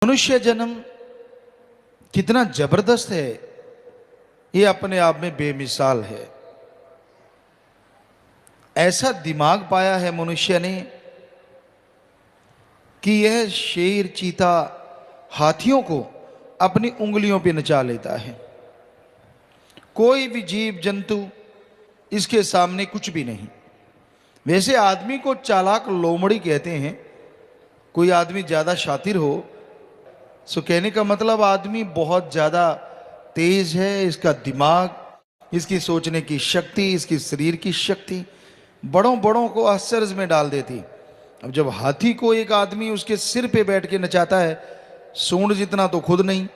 मनुष्य जन्म कितना जबरदस्त है, ये अपने आप में बेमिसाल है। ऐसा दिमाग पाया है मनुष्य ने कि यह शेर, चीता, हाथियों को अपनी उंगलियों पे नचा लेता है। कोई भी जीव जंतु इसके सामने कुछ भी नहीं। वैसे आदमी को चालाक लोमड़ी कहते हैं। कोई आदमी ज्यादा शातिर हो सो कहने का मतलब आदमी बहुत ज्यादा तेज है, इसका दिमाग, इसकी सोचने की शक्ति, इसकी शरीर की शक्ति बड़ों बड़ों को आश्चर्य में डाल देती। अब जब हाथी को एक आदमी उसके सिर पे बैठ के नचाता है, सूंड जितना तो खुद नहीं,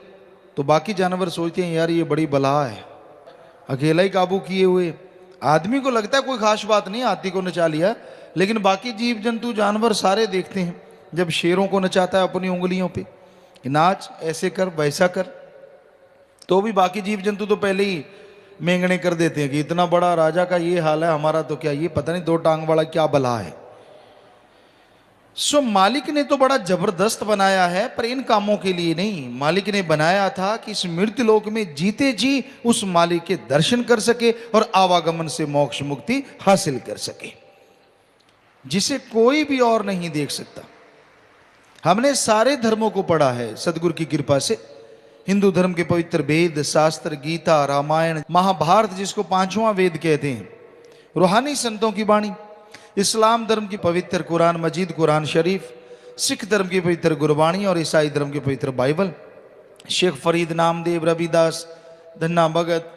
तो बाकी जानवर सोचते हैं यार ये बड़ी बला है, अकेला ही काबू किए हुए। आदमी को लगता है कोई खास बात नहीं, हाथी को नचा लिया, लेकिन बाकी जीव जंतु जानवर सारे देखते हैं जब शेरों को नचाता है अपनी उंगलियों पे, नाच, ऐसे कर, वैसा कर, तो भी बाकी जीव जंतु तो पहले ही मेंगने कर देते हैं कि इतना बड़ा राजा का ये हाल है, हमारा तो क्या, ये पता नहीं दो टांग वाला क्या भला है। सो मालिक ने तो बड़ा जबरदस्त बनाया है, पर इन कामों के लिए नहीं। मालिक ने बनाया था कि इस मृत्यु लोक में जीते जी उस मालिक के दर्शन कर सके और आवागमन से मोक्ष मुक्ति हासिल कर सके, जिसे कोई भी और नहीं देख सकता। हमने सारे धर्मों को पढ़ा है सदगुरु की कृपा से। हिंदू धर्म के पवित्र वेद, शास्त्र, गीता, रामायण, महाभारत जिसको पांचवां वेद कहते हैं, रूहानी संतों की वाणी, इस्लाम धर्म की पवित्र कुरान मजीद, कुरान शरीफ, सिख धर्म की पवित्र गुरबाणी और ईसाई धर्म की पवित्र बाइबल, शेख फरीद, नामदेव, रविदास, धन्ना भगत,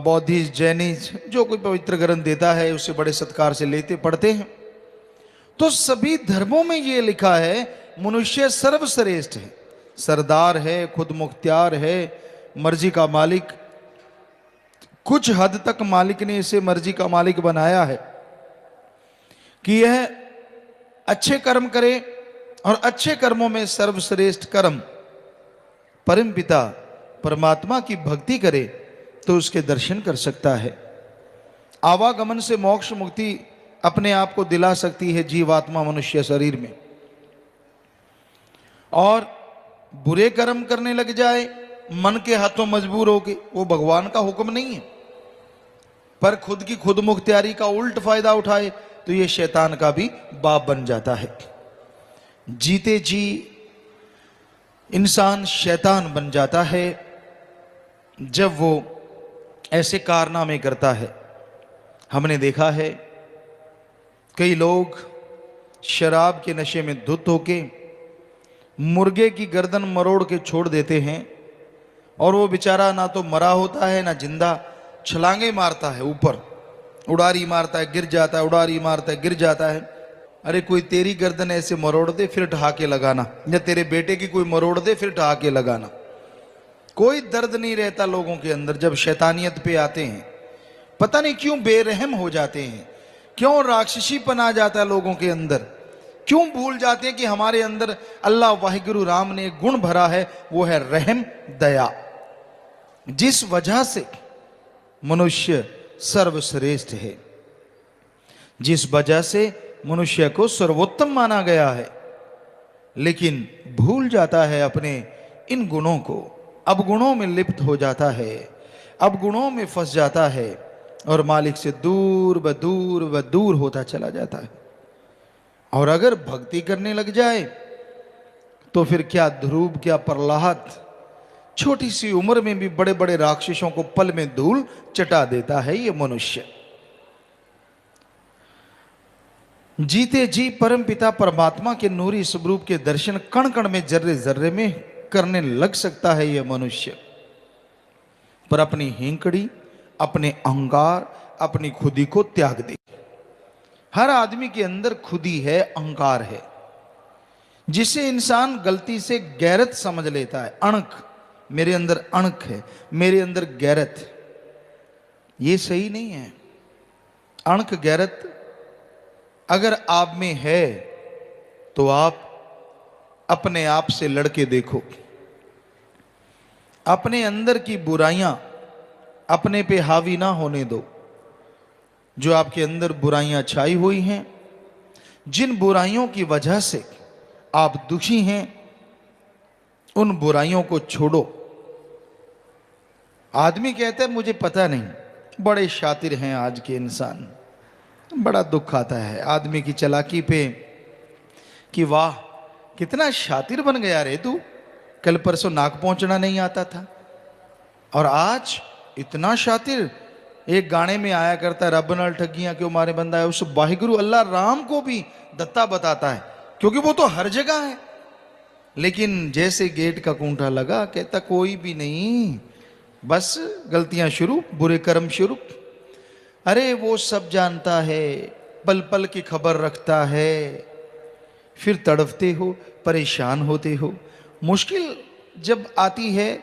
बौद्धिस्ट, जैनिस्ट, जो कोई पवित्र ग्रंथ देता है उसे बड़े सत्कार से लेते पढ़ते हैं। तो सभी धर्मों में ये लिखा है मनुष्य सर्वश्रेष्ठ है, सरदार है, खुद मुख्तियार है, मर्जी का मालिक। कुछ हद तक मालिक ने इसे मर्जी का मालिक बनाया है कि यह अच्छे कर्म करे और अच्छे कर्मों में सर्वश्रेष्ठ कर्म परम पिता परमात्मा की भक्ति करे तो उसके दर्शन कर सकता है। आवागमन से मोक्ष मुक्ति अपने आप को दिला सकती है जीवात्मा मनुष्य शरीर में। और बुरे कर्म करने लग जाए मन के हाथों मजबूर होके, वो भगवान का हुक्म नहीं है, पर खुद की खुद मुख्तियारी का उल्ट फायदा उठाए तो ये शैतान का भी बाप बन जाता है। जीते जी इंसान शैतान बन जाता है जब वो ऐसे कारनामे करता है। हमने देखा है कई लोग शराब के नशे में धुत होके मुर्गे की गर्दन मरोड़ के छोड़ देते हैं, और वो बेचारा ना तो मरा होता है ना जिंदा, छलांगे मारता है, ऊपर उड़ारी मारता है, गिर जाता है, उड़ारी मारता है, गिर जाता है। अरे कोई तेरी गर्दन ऐसे मरोड़ दे फिर ठहाके लगाना, या तेरे बेटे की कोई मरोड़ दे फिर ठहाके लगाना। कोई दर्द नहीं रहता लोगों के अंदर जब शैतानियत पे आते हैं। पता नहीं क्यों बेरहम हो जाते हैं, क्यों राक्षसीपन आ जाता है लोगों के अंदर, क्यों भूल जाते हैं कि हमारे अंदर अल्लाह वाहिगुरु राम ने एक गुण भरा है, वो है रहम, दया, जिस वजह से मनुष्य सर्वश्रेष्ठ है, जिस वजह से मनुष्य को सर्वोत्तम माना गया है। लेकिन भूल जाता है अपने इन गुणों को, अब गुणों में लिप्त हो जाता है, अब गुणों में फंस जाता है और मालिक से दूर व दूर व दूर होता चला जाता है। और अगर भक्ति करने लग जाए तो फिर क्या ध्रुव, क्या प्रहलाद, छोटी सी उम्र में भी बड़े बड़े राक्षसों को पल में धूल चटा देता है ये मनुष्य। जीते जी परम पिता परमात्मा के नूरी स्वरूप के दर्शन कण कण में, जर्रे जर्रे में करने लग सकता है ये मनुष्य, पर अपनी हिंकड़ी, अपने अहंकार, अपनी खुदी को त्याग दे। हर आदमी के अंदर खुदी है, अहंकार है, जिसे इंसान गलती से गैरत समझ लेता है। अणक, मेरे अंदर अणक है, मेरे अंदर गैरत, ये सही नहीं है। अणक गैरत अगर आप में है तो आप अपने आप से लड़के देखो, अपने अंदर की बुराइयां अपने पे हावी ना होने दो। जो आपके अंदर बुराइयां छाई हुई हैं, जिन बुराइयों की वजह से आप दुखी हैं, उन बुराइयों को छोड़ो। आदमी कहता है मुझे पता नहीं, बड़े शातिर हैं आज के इंसान। बड़ा दुख आता है आदमी की चालाकी पे कि वाह कितना शातिर बन गया रे तू, कल परसों नाक पहुंचना नहीं आता था और आज इतना शातिर। एक गाने में आया करता है, रब नाल ठगियां क्यों मारे बंदा है। उस वाहिगुरु अल्लाह राम को भी दत्ता बताता है, क्योंकि वो तो हर जगह है। लेकिन जैसे गेट का कूंठा लगा, कहता कोई भी नहीं, बस गलतियां शुरू, बुरे कर्म शुरू। अरे वो सब जानता है, पल पल की खबर रखता है। फिर तड़पते हो, परेशान होते हो, मुश्किल जब आती है,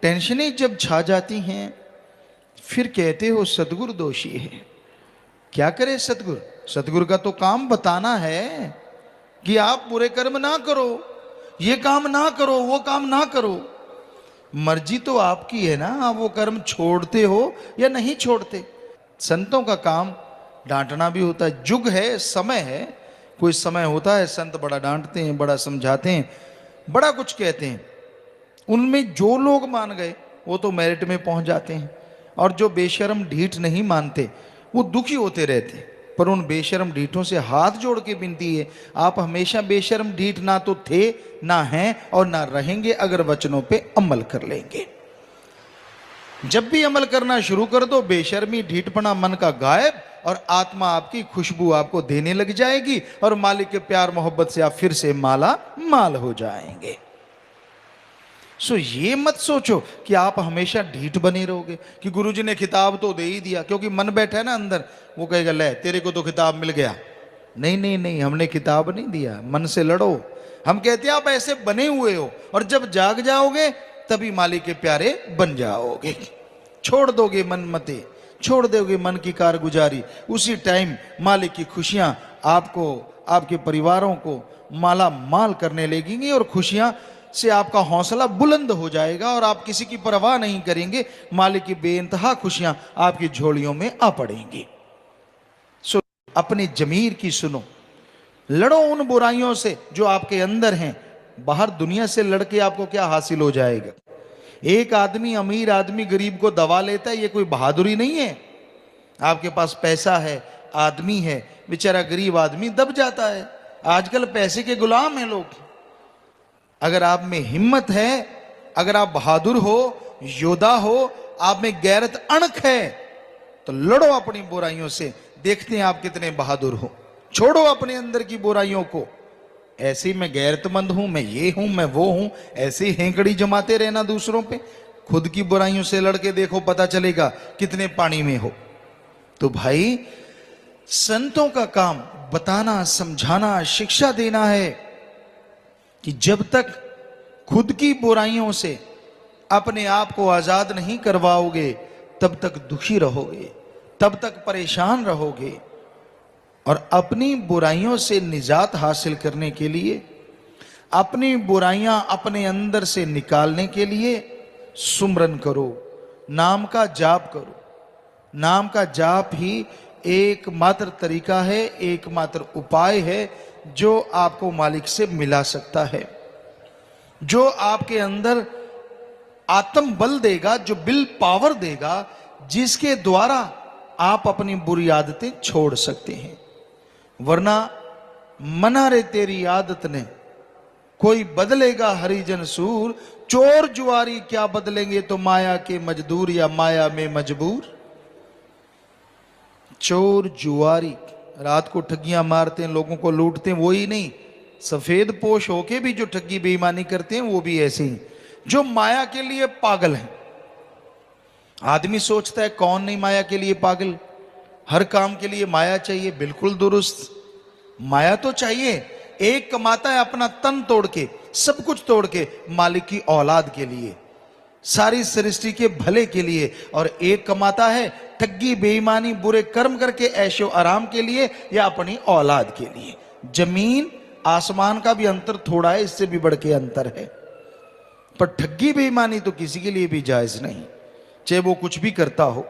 टेंशनें जब छा जाती हैं, फिर कहते हो सतगुरु दोषी है। क्या करे सतगुरु? सतगुरु का तो काम बताना है कि आप बुरे कर्म ना करो, ये काम ना करो, वो काम ना करो। मर्जी तो आपकी है ना, आप वो कर्म छोड़ते हो या नहीं छोड़ते। संतों का काम डांटना भी होता है, जुग है, समय है। कोई समय होता है संत बड़ा डांटते हैं, बड़ा समझाते हैं, बड़ा कुछ कहते हैं। उनमें जो लोग मान गए वो तो मेरिट में पहुंच जाते हैं, और जो बेशर्म ढीठ नहीं मानते वो दुखी होते रहते हैं। पर उन बेशर्म ढीठों से हाथ जोड़ के विनती है, आप हमेशा बेशर्म ढीठ ना तो थे, ना हैं और ना रहेंगे, अगर वचनों पे अमल कर लेंगे। जब भी अमल करना शुरू कर दो, बेशर्मी ढीठपना मन का गायब, और आत्मा आपकी खुशबू आपको देने लग जाएगी, और मालिक के प्यार मोहब्बत से आप फिर से माला माल हो जाएंगे। सो ये मत सोचो कि आप हमेशा ढीठ बने रहोगे, कि गुरुजी ने खिताब तो दे ही दिया, क्योंकि मन बैठा है ना अंदर, वो कहेगा ले तेरे को तो खिताब मिल गया। नहीं नहीं नहीं, हमने खिताब नहीं दिया, मन से लड़ो। हम कहते हैं आप ऐसे बने हुए हो, और जब जाग जाओगे तभी मालिक के प्यारे बन जाओगे। छोड़ दोगे मन मते, छोड़ दोगे मन की कारगुजारी, उसी टाइम मालिक की खुशियां आपको, आपके परिवारों को माला माल करने लगेंगी, और खुशियां से आपका हौसला बुलंद हो जाएगा, और आप किसी की परवाह नहीं करेंगे। मालिक की बेइंतहा खुशियां आपकी झोलियों में आ पड़ेंगी। सो अपने जमीर की सुनो, लड़ो उन बुराइयों से जो आपके अंदर हैं। बाहर दुनिया से लड़के आपको क्या हासिल हो जाएगा? एक आदमी, अमीर आदमी गरीब को दबा लेता है, ये कोई बहादुरी नहीं है। आपके पास पैसा है, आदमी है, बेचारा गरीब आदमी दब जाता है। आजकल पैसे के गुलाम हैं लोग। अगर आप में हिम्मत है, अगर आप बहादुर हो, योद्धा हो, आप में गैरत अणख है, तो लड़ो अपनी बुराइयों से। देखते हैं आप कितने बहादुर हो। छोड़ो अपने अंदर की बुराइयों को। ऐसे ही मैं गैरतमंद हूं, मैं ये हूं, मैं वो हूं, ऐसे ही हेंकड़ी जमाते रहना दूसरों पे। खुद की बुराइयों से लड़के देखो, पता चलेगा कितने पानी में हो। तो भाई संतों का काम बताना, समझाना, शिक्षा देना है कि जब तक खुद की बुराइयों से अपने आप को आजाद नहीं करवाओगे, तब तक दुखी रहोगे, तब तक परेशान रहोगे। और अपनी बुराइयों से निजात हासिल करने के लिए, अपनी बुराइयां अपने अंदर से निकालने के लिए सुमरन करो, नाम का जाप करो। नाम का जाप ही एकमात्र तरीका है, एकमात्र उपाय है जो आपको मालिक से मिला सकता है, जो आपके अंदर आत्म बल देगा, जो विल पावर देगा, जिसके द्वारा आप अपनी बुरी आदतें छोड़ सकते हैं। वरना मना रे तेरी आदत ने, कोई बदलेगा हरिजन सूर, चोर जुआरी क्या बदलेंगे तो माया के मजदूर, या माया में मजबूर। चोर जुआरी रात को ठगियां मारते हैं, लोगों को लूटते हैं, वही नहीं, सफेद पोश होके भी जो ठगी बेईमानी करते हैं वो भी ऐसे ही, जो माया के लिए पागल हैं। आदमी सोचता है कौन नहीं माया के लिए पागल, हर काम के लिए माया चाहिए। बिल्कुल दुरुस्त, माया तो चाहिए। एक कमाता है अपना तन तोड़ के, सब कुछ तोड़ के, मालिक की औलाद के लिए, सारी सृष्टि के भले के लिए। और एक कमाता है ठगी बेईमानी बुरे कर्म करके ऐशो आराम के लिए, या अपनी औलाद के लिए। जमीन आसमान का भी अंतर थोड़ा है, इससे भी बढ़ के अंतर है। पर ठगी बेईमानी तो किसी के लिए भी जायज नहीं, चाहे वो कुछ भी करता हो।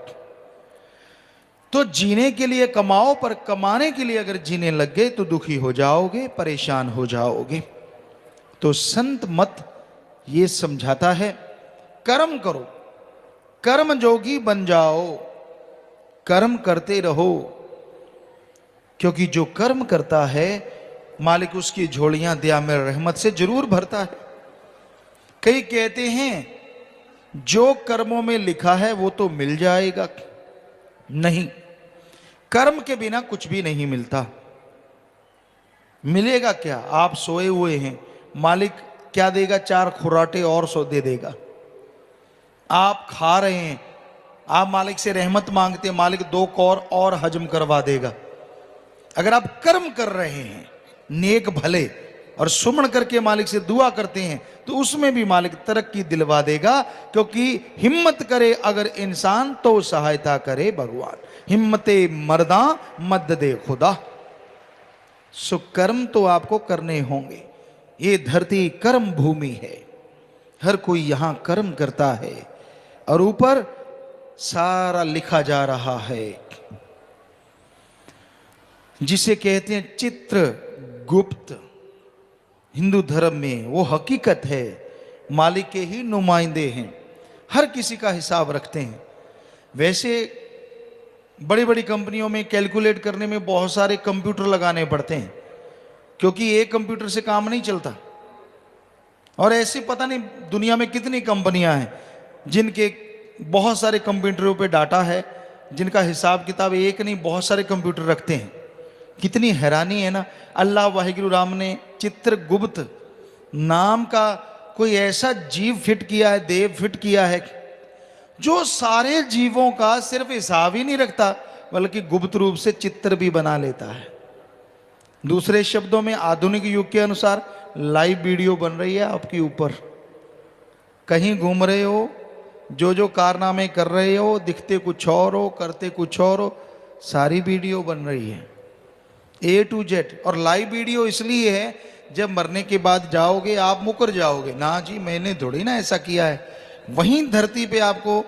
तो जीने के लिए कमाओ, पर कमाने के लिए अगर जीने लग गए तो दुखी हो जाओगे, परेशान हो जाओगे। तो संत मत ये समझाता है कर्म करो, कर्म जोगी बन जाओ, कर्म करते रहो, क्योंकि जो कर्म करता है मालिक उसकी झोलियां दयामय रहमत से जरूर भरता है। कई कहते हैं जो कर्मों में लिखा है वो तो मिल जाएगा, नहीं, कर्म के बिना कुछ भी नहीं मिलता। मिलेगा क्या? आप सोए हुए हैं, मालिक क्या देगा? 4 खुराटे और सो दे देगा। आप खा रहे हैं, आप मालिक से रहमत मांगते हैं, मालिक 2 कौर और हजम करवा देगा। अगर आप कर्म कर रहे हैं नेक भले और सुमन करके मालिक से दुआ करते हैं तो उसमें भी मालिक तरक्की दिलवा देगा, क्योंकि हिम्मत करे अगर इंसान तो सहायता करे भगवान, हिम्मते मर्दा मद दे खुदा। सो कर्म तो आपको करने होंगे। ये धरती कर्म भूमि है, हर कोई यहां कर्म करता है और ऊपर सारा लिखा जा रहा है, जिसे कहते हैं चित्रगुप्त। हिंदू धर्म में वो हकीकत है, मालिक के ही नुमाइंदे हैं, हर किसी का हिसाब रखते हैं। वैसे बड़ी बड़ी कंपनियों में कैलकुलेट करने में बहुत सारे कंप्यूटर लगाने पड़ते हैं, क्योंकि एक कंप्यूटर से काम नहीं चलता। और ऐसी पता नहीं दुनिया में कितनी कंपनियां हैं जिनके बहुत सारे कंप्यूटरों पे डाटा है, जिनका हिसाब किताब एक नहीं बहुत सारे कंप्यूटर रखते हैं। कितनी हैरानी है ना। अल्लाह वाहिगुरु राम ने चित्रगुप्त नाम का कोई ऐसा जीव फिट किया है, देव फिट किया है, जो सारे जीवों का सिर्फ हिसाब ही नहीं रखता बल्कि गुप्त रूप से चित्र भी बना लेता है। दूसरे शब्दों में आधुनिक युग के अनुसार लाइव वीडियो बन रही है आपके ऊपर। कहीं घूम रहे हो, जो जो कारनामे कर रहे हो, दिखते कुछ और हो, करते कुछ और हो, सारी वीडियो बन रही है A to Z। और लाइव वीडियो इसलिए है जब मरने के बाद जाओगे आप मुकर जाओगे, ना जी मैंने थोड़ी ना ऐसा किया है, वहीं धरती पे आपको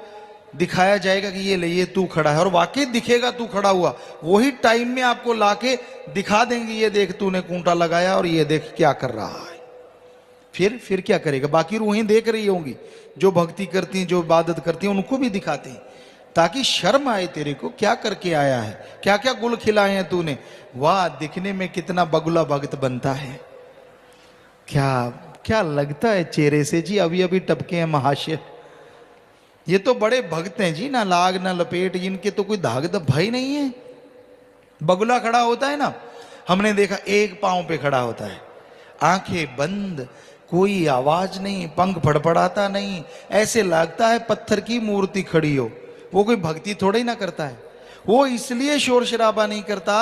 दिखाया जाएगा कि ये ले ये तू खड़ा है, और वाकई दिखेगा तू खड़ा हुआ। वही टाइम में आपको लाके दिखा देंगे, ये देख तूने खूंटा लगाया और ये देख क्या कर रहा है। फिर क्या करेगा? बाकी रूहें देख रही होंगी, जो भक्ति करती हैं, जो इबादत करती हैं, उनको भी दिखाते हैं ताकि शर्म आए तेरे को, क्या करके आया है, क्या क्या गुल खिलाए हैं तूने। वाह, दिखने में कितना बगुला भक्त बनता है। क्या क्या लगता है चेहरे से जी, अभी अभी टपके हैं महाशय। ये तो बड़े भक्त हैं जी, ना लाग ना लपेट, इनके तो कोई धाग भाई नहीं है। बगुला खड़ा होता है ना, हमने देखा एक पांव पे खड़ा होता है, आंखें बंद, कोई आवाज नहीं, पंख फड़फड़ाता नहीं, ऐसे लगता है पत्थर की मूर्ति खड़ी हो। वो कोई भक्ति थोड़ा ही ना करता है, वो इसलिए शोर शराबा नहीं करता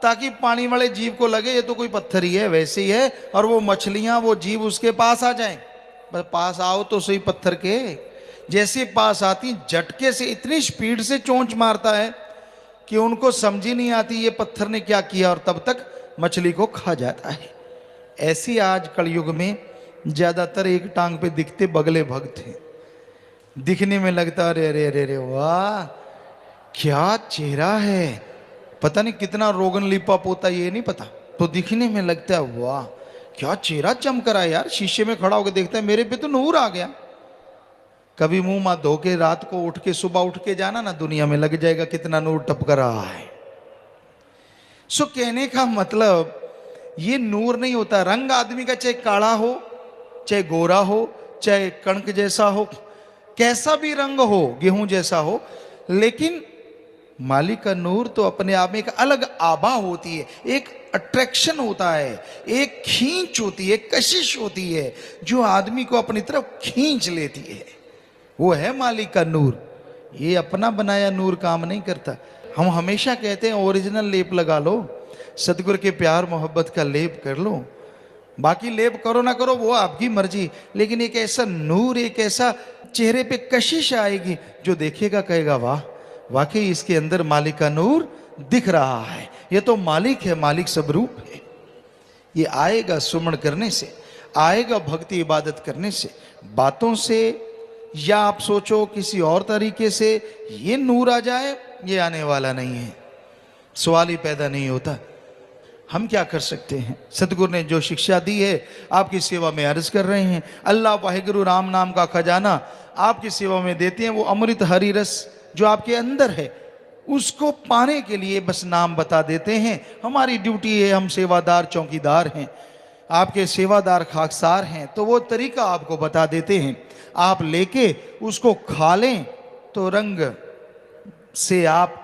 ताकि पानी वाले जीव को लगे ये तो कोई पत्थर ही है, वैसे ही है, और वो मछलियां वो जीव उसके पास आ जाएं। बस पास आओ तो सही, पत्थर के जैसे पास आती झटके से इतनी स्पीड से चोंच मारता है कि उनको समझ ही नहीं आती ये पत्थर ने क्या किया, और तब तक मछली को खा जाता है। ऐसी आज कलयुग में ज्यादातर एक टांग पे दिखते बगले भक्त हैं। दिखने में लगता अरे अरे अरे अरे वाह क्या चेहरा है, पता नहीं कितना रोगन लिपा पोता ये नहीं पता, तो दिखने में लगता है वाह क्या चेहरा चमक रहा है यार। शीशे में खड़ा होकर देखता है मेरे पे तो नूर आ गया। कभी मुंह मां धो के रात को उठ के सुबह उठ के जाना ना, दुनिया में लग जाएगा कितना नूर टपक रहा है। सो कहने का मतलब ये नूर नहीं होता। रंग आदमी का चाहे काला हो, चाहे गोरा हो, चाहे कणक जैसा हो, कैसा भी रंग हो, गेहूं जैसा हो, लेकिन मालिक का नूर तो अपने आप में एक अलग आभा होती है, एक अट्रैक्शन होता है, एक खींच होती है, कशिश होती है जो आदमी को अपनी तरफ खींच लेती है। वो है मालिक का नूर। ये अपना बनाया नूर काम नहीं करता। हम हमेशा कहते हैं ओरिजिनल लेप लगा लो, सतगुरु के प्यार मोहब्बत का लेप कर लो, बाकी लेप करो ना करो वो आपकी मर्जी, लेकिन एक ऐसा नूर, एक ऐसा चेहरे पे कशिश आएगी जो देखेगा कहेगा वाह वाकई इसके अंदर मालिक का नूर दिख रहा है, ये तो मालिक है, मालिक स्वरूप है। ये आएगा सुमन करने से, आएगा भक्ति इबादत करने से, बातों से, या आप सोचो किसी और तरीके से ये नूर आ जाए, ये आने वाला नहीं है, सवाल ही पैदा नहीं होता। हम क्या कर सकते हैं? सतगुरु ने जो शिक्षा दी है आपकी सेवा में अर्ज कर रहे हैं। अल्लाह वाहिगुरु राम नाम का खजाना आपकी सेवा में देते हैं। वो अमृत हरि रस जो आपके अंदर है उसको पाने के लिए बस नाम बता देते हैं। हमारी ड्यूटी है, हम सेवादार चौकीदार हैं, आपके सेवादार खाकसार हैं, तो वो तरीका आपको बता देते हैं। आप लेके उसको खा लें तो रंग से आप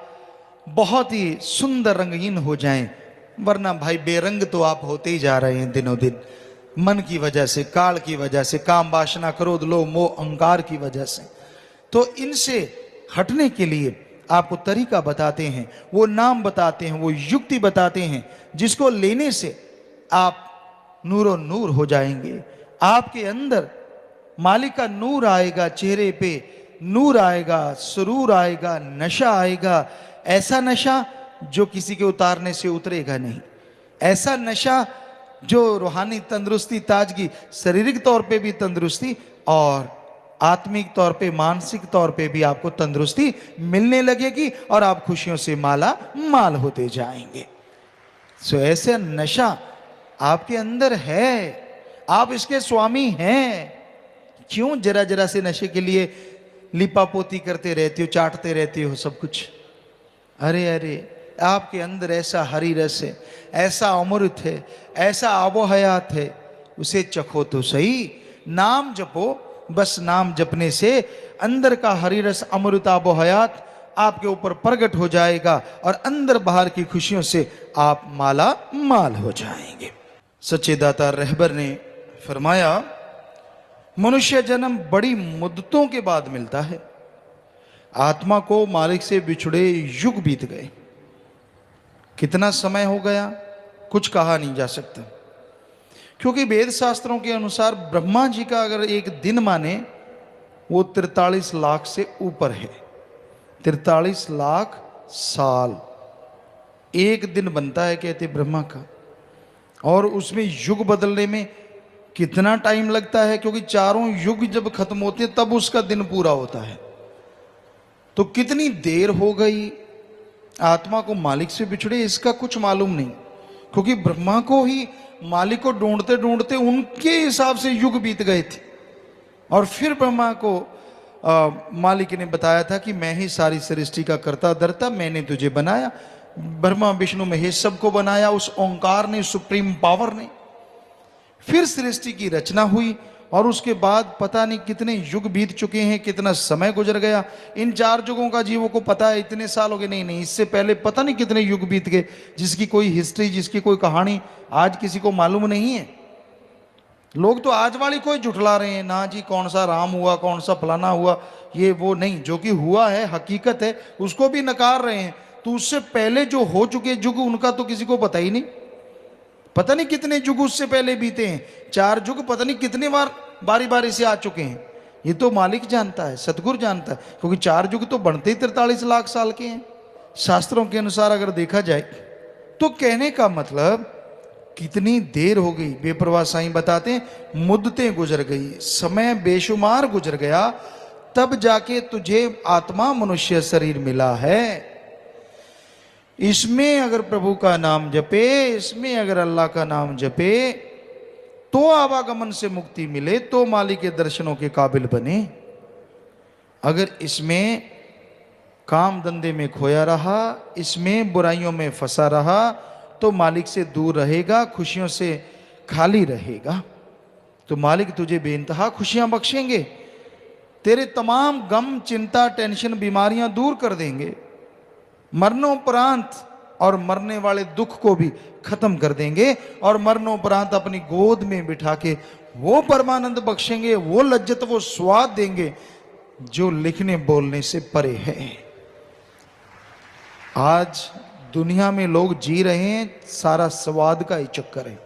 बहुत ही सुंदर रंगीन हो जाएं, वरना भाई बेरंग तो आप होते ही जा रहे हैं दिनों दिन, मन की वजह से, काल की वजह से, काम वासना क्रोध लोभ मोह अहंकार की वजह से। तो इनसे हटने के लिए आपको तरीका बताते हैं, वो नाम बताते हैं, वो युक्ति बताते हैं जिसको लेने से आप नूरो नूर हो जाएंगे। आपके अंदर मालिक का नूर आएगा, चेहरे पे नूर आएगा, सुरूर आएगा, नशा आएगा। ऐसा नशा जो किसी के उतारने से उतरेगा नहीं, ऐसा नशा जो रूहानी तंदुरुस्ती, ताजगी, शारीरिक तौर पे भी तंदुरुस्ती और आत्मिक तौर पे, मानसिक तौर पे भी आपको तंदुरुस्ती मिलने लगेगी और आप खुशियों से माला माल होते जाएंगे। सो ऐसे नशा आपके अंदर है, आप इसके स्वामी हैं। क्यों जरा जरा से नशे के लिए लिपापोती करते रहते हो, चाटते रहते हो सब कुछ? अरे अरे, आपके अंदर ऐसा हरि रस है, ऐसा अमृत है, ऐसा आबो हयात है, उसे चखो तो सही। नाम जपो, बस नाम जपने से अंदर का हरि रस, अमृत, आबो हयात आपके ऊपर प्रकट हो जाएगा और अंदर बाहर की खुशियों से आप माला माल हो जाएंगे। सच्चे दाता रहबर ने फरमाया, मनुष्य जन्म बड़ी मुद्दतों के बाद मिलता है। आत्मा को मालिक से बिछुड़े युग बीत गए। कितना समय हो गया कुछ कहा नहीं जा सकता, क्योंकि वेद शास्त्रों के अनुसार ब्रह्मा जी का अगर एक दिन माने वो 43 लाख से ऊपर है। 43 लाख साल एक दिन बनता है कहते ब्रह्मा का, और उसमें युग बदलने में कितना टाइम लगता है, क्योंकि चारों युग जब खत्म होते हैं तब उसका दिन पूरा होता है। तो कितनी देर हो गई आत्मा को मालिक से बिछड़े, इसका कुछ मालूम नहीं, क्योंकि ब्रह्मा को ही मालिक को ढूंढते ढूंढते उनके हिसाब से युग बीत गए थे। और फिर ब्रह्मा को मालिक ने बताया था कि मैं ही सारी सृष्टि का कर्ता धर्ता, मैंने तुझे बनाया। ब्रह्मा विष्णु महेश सबको बनाया उस ओंकार ने, सुप्रीम पावर ने। फिर सृष्टि की रचना हुई और उसके बाद पता नहीं कितने युग बीत चुके हैं, कितना समय गुजर गया। इन 4 युगों का जीवों को पता है इतने साल हो गए, नहीं, इससे पहले पता नहीं कितने युग बीत गए, जिसकी कोई हिस्ट्री, जिसकी कोई कहानी आज किसी को मालूम नहीं है। लोग तो आज वाली कोई जुटला रहे हैं, ना जी कौन सा राम हुआ, कौन सा फलाना हुआ, ये वो नहीं, जो कि हुआ है हकीकत है उसको भी नकार रहे हैं। तो उससे पहले जो हो चुके युग उनका तो किसी को पता ही नहीं। पता नहीं कितने युग उससे पहले बीते हैं, 4 युग पता नहीं कितने बार बारी बारी से आ चुके हैं। ये तो मालिक जानता है, सतगुरु जानता है, क्योंकि 4 युग तो बढ़ते ही 43 लाख साल के हैं शास्त्रों के अनुसार अगर देखा जाए। तो कहने का मतलब कितनी देर हो गई। बेपरवाह साईं बताते हैं मुद्दतें गुजर गई, समय बेशुमार गुजर गया, तब जाके तुझे आत्मा मनुष्य शरीर मिला है। इसमें अगर प्रभु का नाम जपे, इसमें अगर अल्लाह का नाम जपे तो आवागमन से मुक्ति मिले, तो मालिक के दर्शनों के काबिल बने। अगर इसमें काम धंधे में खोया रहा, इसमें बुराइयों में फंसा रहा, तो मालिक से दूर रहेगा, खुशियों से खाली रहेगा। तो मालिक तुझे बेइंतहा खुशियां बख्शेंगे, तेरे तमाम गम, चिंता, टेंशन, बीमारियां दूर कर देंगे, मरणोपरांत और मरने वाले दुख को भी खत्म कर देंगे, और मरणोपरांत अपनी गोद में बिठा के वो परमानंद बख्शेंगे, वो लज्जत, वो स्वाद देंगे जो लिखने बोलने से परे है। आज दुनिया में लोग जी रहे हैं सारा स्वाद का ही चक्कर है।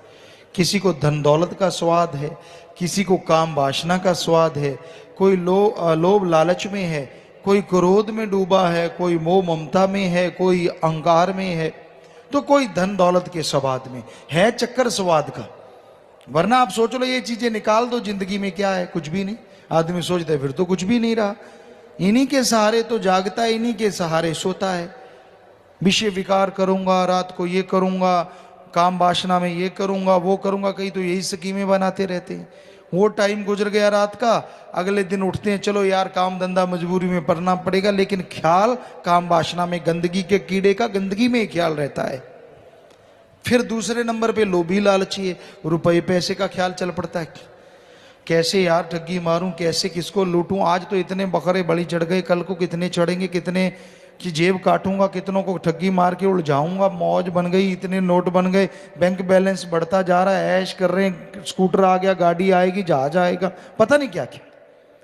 किसी को धन दौलत का स्वाद है, किसी को काम वासना का स्वाद है, कोई लोभ लालच में है, कोई क्रोध में डूबा है, कोई मोह ममता में है, कोई अहंकार में है, तो कोई धन दौलत के स्वाद में है। चक्कर स्वाद का, वरना आप सोच लो ये चीजें निकाल दो जिंदगी में, क्या है? कुछ भी नहीं। आदमी सोचता है फिर तो कुछ भी नहीं रहा। इन्हीं के सहारे तो जागता है, इन्हीं के सहारे सोता है। विषय विकार करूंगा, रात को ये करूंगा, काम वासना में ये करूंगा वो करूंगा, कहीं तो यही स्कीमें बनाते रहते हैं। वो टाइम गुजर गया रात का, अगले दिन उठते हैं चलो यार काम धंधा मजबूरी में करना पड़ेगा, लेकिन ख्याल काम वासना में, गंदगी के कीड़े का गंदगी में ही ख्याल रहता है। फिर दूसरे नंबर पे लोभी लालची है, रुपए पैसे का ख्याल चल पड़ता है, कैसे यार ठगी मारूं, कैसे किसको लूटूं, आज तो इतने बकरे बलि चढ़ गए, कल को कितने चढ़ेंगे, कितने की जेब काटूंगा, कितनों को ठगी मार के उलझाऊंगा, मौज बन गई, इतने नोट बन गए, बैंक बैलेंस बढ़ता जा रहा है, ऐश कर रहे हैं, स्कूटर आ गया, गाड़ी आएगी, जहाज आएगा, पता नहीं क्या क्या।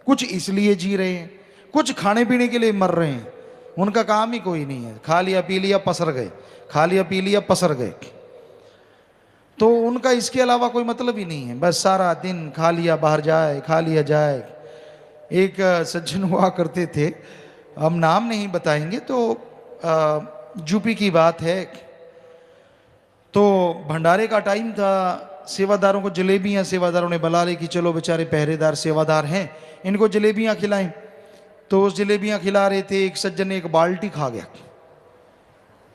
कुछ इसलिए जी रहे हैं, कुछ खाने पीने के लिए मर रहे हैं, उनका काम ही कोई नहीं है, खा लिया पी लिया पसर गए, खा लिया पी लिया पसर गए, तो उनका इसके अलावा कोई मतलब ही नहीं है, बस सारा दिन खा लिया बाहर जाए, खा लिया जाए। एक सज्जन हुआ करते थे, हम नाम नहीं बताएंगे, तो यूपी की बात है, तो भंडारे का टाइम था, सेवादारों को जलेबियां, सेवादारों ने बुला ली कि चलो बेचारे पहरेदार सेवादार हैं, इनको जलेबियां खिलाएं। तो उस जलेबियां खिला रहे थे, एक सज्जन ने एक बाल्टी खा गया,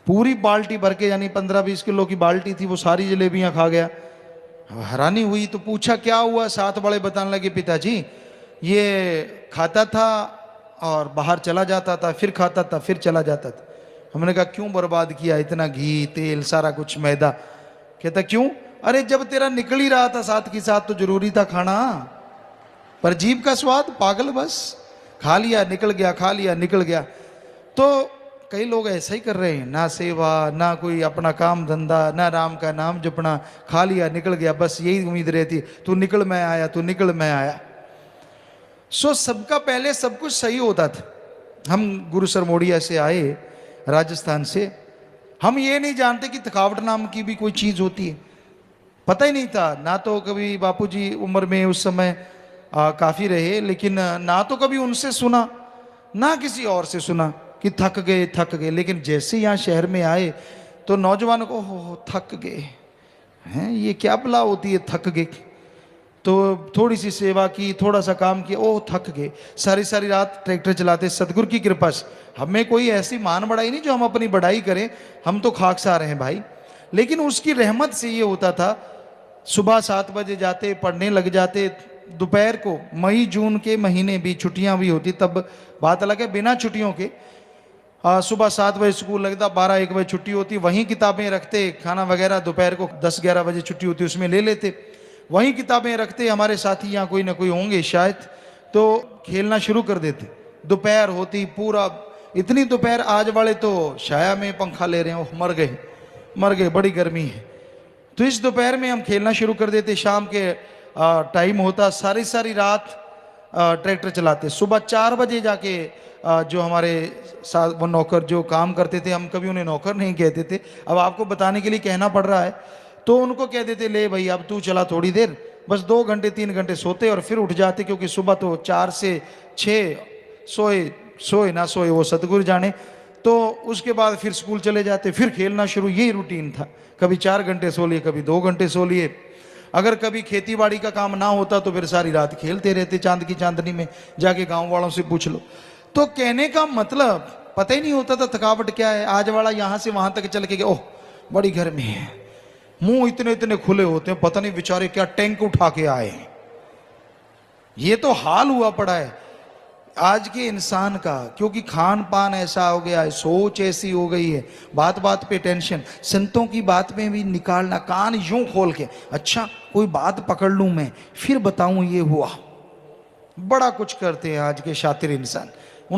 पूरी बाल्टी भर के, यानी 15-20 किलो की बाल्टी थी, वो सारी जलेबियां खा गया। हैरानी हुई तो पूछा क्या हुआ, साथ बड़े बताने लगे पिताजी ये खाता था और बाहर चला जाता था, फिर खाता था, फिर चला जाता था। हमने कहा क्यों बर्बाद किया इतना घी तेल सारा कुछ मैदा? कहता क्यों? अरे जब तेरा निकल ही रहा था साथ के साथ तो जरूरी था खाना, पर जीभ का स्वाद पागल, बस खा लिया निकल गया, खा लिया निकल गया। तो कई लोग ऐसा ही कर रहे हैं, ना सेवा ना कोई अपना काम धंधा, ना राम का नाम जपना, खा लिया निकल गया, बस यही उम्मीद रहती, तू निकल मैं आया, तू निकल मैं आया। सो सबका पहले सब कुछ सही होता था। हम गुरु सरमोड़िया से आए, राजस्थान से, हम ये नहीं जानते कि थकावट नाम की भी कोई चीज होती है, पता ही नहीं था। ना तो कभी बापूजी उम्र में उस समय काफी रहे, लेकिन ना तो कभी उनसे सुना ना किसी और से सुना कि थक गए। लेकिन जैसे यहाँ शहर में आए तो नौजवानों को हो थक गए हैं, ये क्या बला होती है थक गए। तो थोड़ी सी सेवा की, थोड़ा सा काम किया, ओह थक गए। सारी सारी रात ट्रैक्टर चलाते, सतगुरु की कृपा से हमें कोई ऐसी मान बढ़ाई नहीं जो हम अपनी बढ़ाई करें, हम तो खाकसार हैं भाई, लेकिन उसकी रहमत से ये होता था, सुबह 7 बजे जाते, पढ़ने लग जाते, दोपहर को मई जून के महीने भी छुट्टियां भी होती, तब बात अलग है, बिना छुट्टियों के सुबह 7 बजे स्कूल लगता, 12-1 बजे छुट्टी होती, वहीं किताबें रखते, खाना वगैरह दोपहर को 10-11 बजे छुट्टी होती उसमें ले लेते, वहीं किताबें रखते। हमारे साथी यहाँ कोई ना कोई होंगे शायद, तो खेलना शुरू कर देते। दोपहर होती पूरा, इतनी दोपहर, आज वाले तो छाया में पंखा ले रहे हो, मर गए बड़ी गर्मी है। तो इस दोपहर में हम खेलना शुरू कर देते, शाम के टाइम होता, सारी सारी रात ट्रैक्टर चलाते। सुबह 4 बजे जाके जो हमारे साथ वो नौकर जो काम करते थे, हम कभी उन्हें नौकर नहीं कहते थे, अब आपको बताने के लिए कहना पड़ रहा है, तो उनको कह देते ले भाई अब तू चला थोड़ी देर, बस 2 घंटे 3 घंटे सोते और फिर उठ जाते, क्योंकि सुबह तो 4 से 6 सोए ना सोए वो सतगुरु जाने। तो उसके बाद फिर स्कूल चले जाते, फिर खेलना शुरू, यही रूटीन था। कभी 4 घंटे सो लिए, कभी 2 घंटे सो लिए। अगर कभी खेती बाड़ी का काम ना होता तो फिर सारी रात खेलते रहते, चांद की चांदनी में, जाके गांव वालों से पूछ लो। तो कहने का मतलब पता ही नहीं होता था थकावट क्या है। आज वाला यहां से वहां तक चल के ओह बड़ी गर्मी है, मुंह इतने इतने खुले होते हैं, पता नहीं बेचारे क्या टैंक उठा के आए। ये तो हाल हुआ पड़ा है आज के इंसान का, क्योंकि खान पान ऐसा हो गया है, सोच ऐसी हो गई है, बात बात पे टेंशन। संतों की बात में भी निकालना, कान यूं खोल के, अच्छा कोई बात पकड़ लूं मैं फिर बताऊं ये हुआ, बड़ा कुछ करते हैं आज के शातिर इंसान।